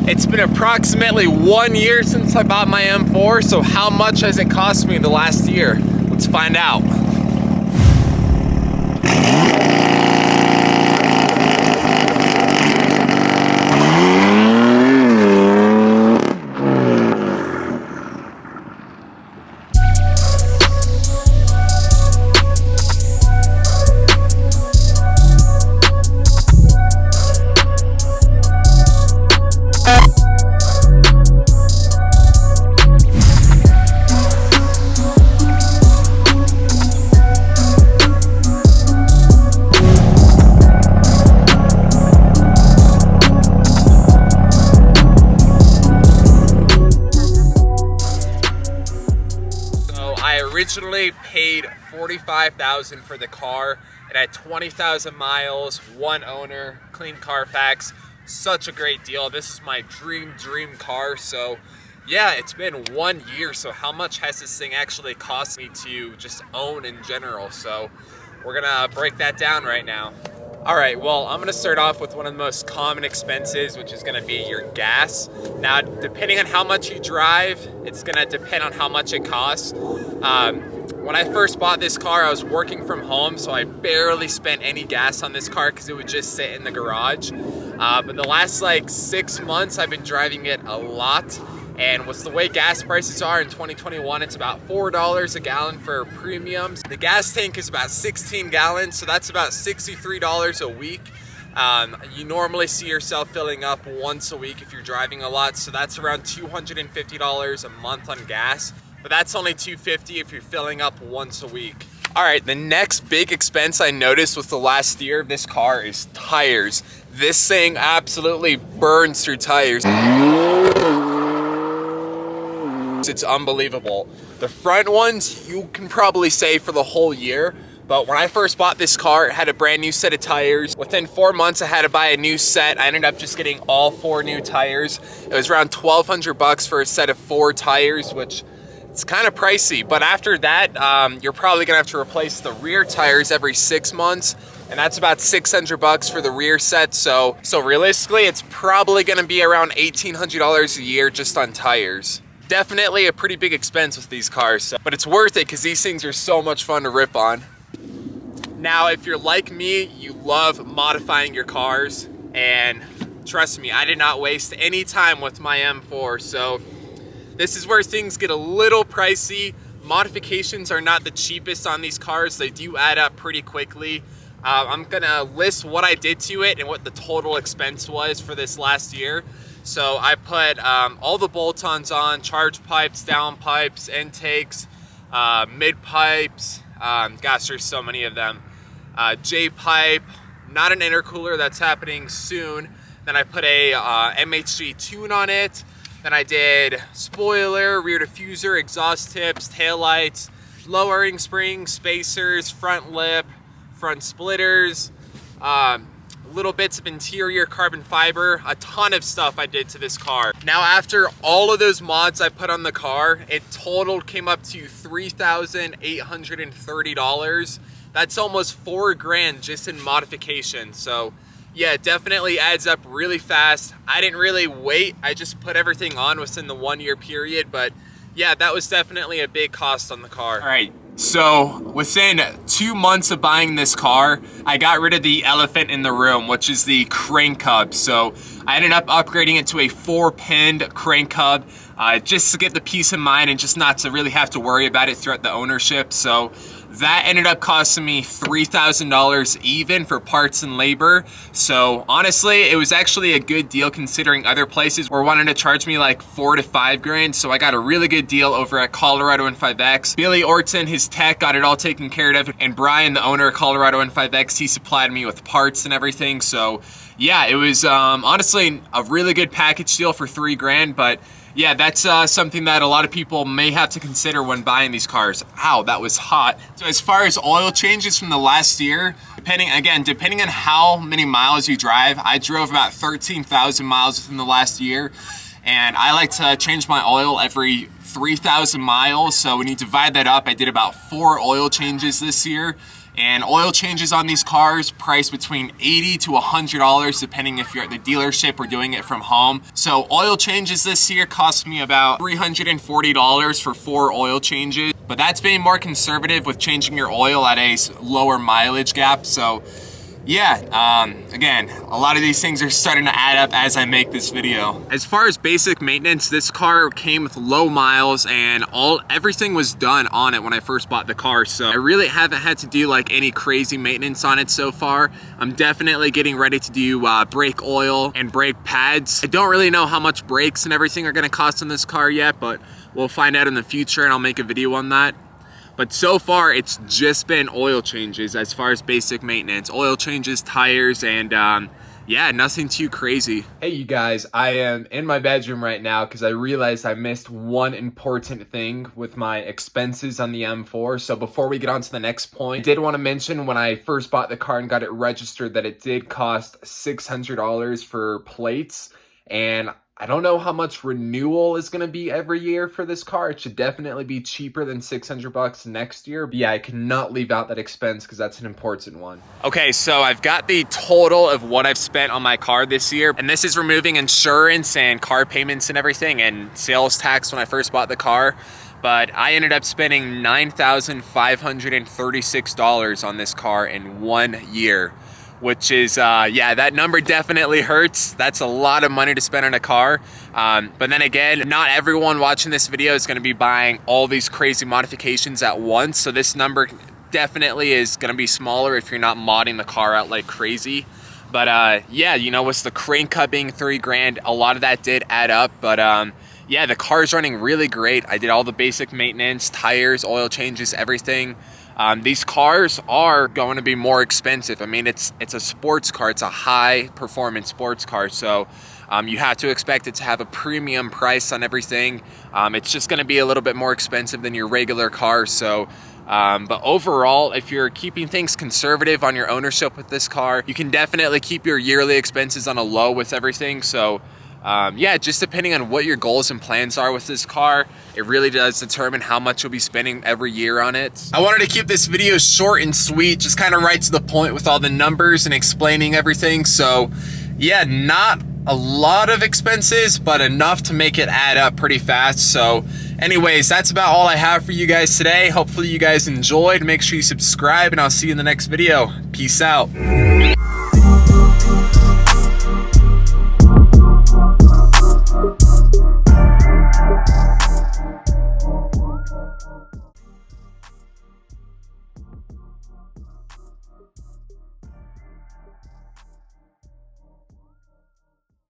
It's been approximately 1 year since I bought my M4, so how much has it cost me in the last year? Let's find out. I originally paid $45,000 for the car. It had 20,000 miles, one owner, clean Carfax. Such a great deal. This is my dream car. So yeah, it's been 1 year. So how much has this thing actually cost me to just own in general? So we're gonna break that down right now. All right, well, I'm gonna start off with one of the most common expenses, which is gonna be your gas. Now, depending on how much you drive, it's gonna depend on how much it costs. When I first bought this car, I was working from home, so I barely spent any gas on this car because it would just sit in the garage. But the last like 6 months, I've been driving it a lot. And with the way gas prices are in 2021, it's about $4 a gallon for premiums. The gas tank is about 16 gallons, so that's about $63 a week. You normally see yourself filling up once a week if you're driving a lot, so that's around $250 a month on gas. But that's only $250 if you're filling up once a week. All right, the next big expense I noticed with the last year of this car is tires. This thing absolutely burns through tires. It's unbelievable. The front ones, you can probably say for the whole year, but when I first bought this car, it had a brand new set of tires. Within 4 months, I had to buy a new set. I ended up just getting all 4 new tires. It was around $1,200 for a set of 4 tires, which it's kind of pricey. But after that, you're probably gonna have to replace the rear tires every 6 months, and that's about $600 for the rear set. So realistically, it's probably gonna be around $1,800 a year just on tires. Definitely a pretty big expense with these cars, but it's worth it because these things are so much fun to rip on. Now, if you're like me, you love modifying your cars, and trust me, I did not waste any time with my M4, so this is where things get a little pricey. Modifications are not the cheapest on these cars. They do add up pretty quickly. I'm gonna list what I did to it and what the total expense was for this last year. So I put all the bolt-ons on, charge pipes, down pipes, intakes, mid pipes, gosh, there's so many of them. J-pipe, not an intercooler, that's happening soon. Then I put a MHG tune on it. Then I did spoiler, rear diffuser, exhaust tips, taillights, lowering springs, spacers, front lip, front splitters, little bits of interior carbon fiber, a ton of stuff I did to this car. Now, after all of those mods I put on the car, it totaled came up to $3,830. That's almost $4 grand just in modification. So yeah, it definitely adds up really fast. I didn't really wait. I just put everything on within the 1 year period, but yeah, that was definitely a big cost on the car. All right. So within 2 months of buying this car, I got rid of the elephant in the room, which is the crank hub. So I ended up upgrading it to a 4-pinned crank hub, just to get the peace of mind and just not to really have to worry about it throughout the ownership. So that ended up costing me $3,000 even for parts and labor. So honestly, it was actually a good deal considering other places were wanting to charge me like 4 to 5 grand. So I got a really good deal over at Colorado N5X. Billy Orton, his tech, got it all taken care of. And Brian, the owner of Colorado N5X, he supplied me with parts and everything. So yeah, it was honestly a really good package deal for 3 grand. But yeah, that's something that a lot of people may have to consider when buying these cars. Ow, that was hot. So as far as oil changes from the last year, depending on how many miles you drive, I drove about 13,000 miles within the last year. And I like to change my oil every 3,000 miles. So when you divide that up, I did about 4 oil changes this year. And oil changes on these cars price between $80 to $100 depending if you're at the dealership or doing it from home. So oil changes this year cost me about $340 for 4 oil changes, but that's being more conservative with changing your oil at a lower mileage gap. So yeah, again, a lot of these things are starting to add up as I make this video. As far as basic maintenance, this car came with low miles and everything was done on it when I first bought the car. So I really haven't had to do like any crazy maintenance on it so far. I'm definitely getting ready to do brake oil and brake pads. I don't really know how much brakes and everything are gonna cost on this car yet, but we'll find out in the future and I'll make a video on that. But so far, it's just been oil changes as far as basic maintenance. Oil changes, tires, and yeah, nothing too crazy. Hey, you guys, I am in my bedroom right now because I realized I missed one important thing with my expenses on the M4. So before we get on to the next point, I did want to mention when I first bought the car and got it registered that it did cost $600 for plates. And I don't know how much renewal is going to be every year for this car. It should definitely be cheaper than $600 next year. But yeah, I cannot leave out that expense because that's an important one. Okay, so I've got the total of what I've spent on my car this year. And this is removing insurance and car payments and everything and sales tax when I first bought the car. But I ended up spending $9,536 on this car in 1 year. Which is, yeah, that number definitely hurts. That's a lot of money to spend on a car. But then again, not everyone watching this video is going to be buying all these crazy modifications at once. So this number definitely is going to be smaller if you're not modding the car out like crazy. But yeah, you know, with the crane cut being $3,000, a lot of that did add up. But yeah, the car's running really great. I did all the basic maintenance, tires, oil changes, everything. These cars are going to be more expensive. I mean, it's a sports car. It's a high performance sports car. So you have to expect it to have a premium price on everything. It's just going to be a little bit more expensive than your regular car. So, but overall, if you're keeping things conservative on your ownership with this car, you can definitely keep your yearly expenses on a low with everything. So yeah, just depending on what your goals and plans are with this car, it really does determine how much you'll be spending every year on it. I wanted to keep this video short and sweet, just kind of right to the point with all the numbers and explaining everything. So yeah, not a lot of expenses, but enough to make it add up pretty fast. So anyways, that's about all I have for you guys today. Hopefully you guys enjoyed. Make sure you subscribe and I'll see you in the next video. Peace out.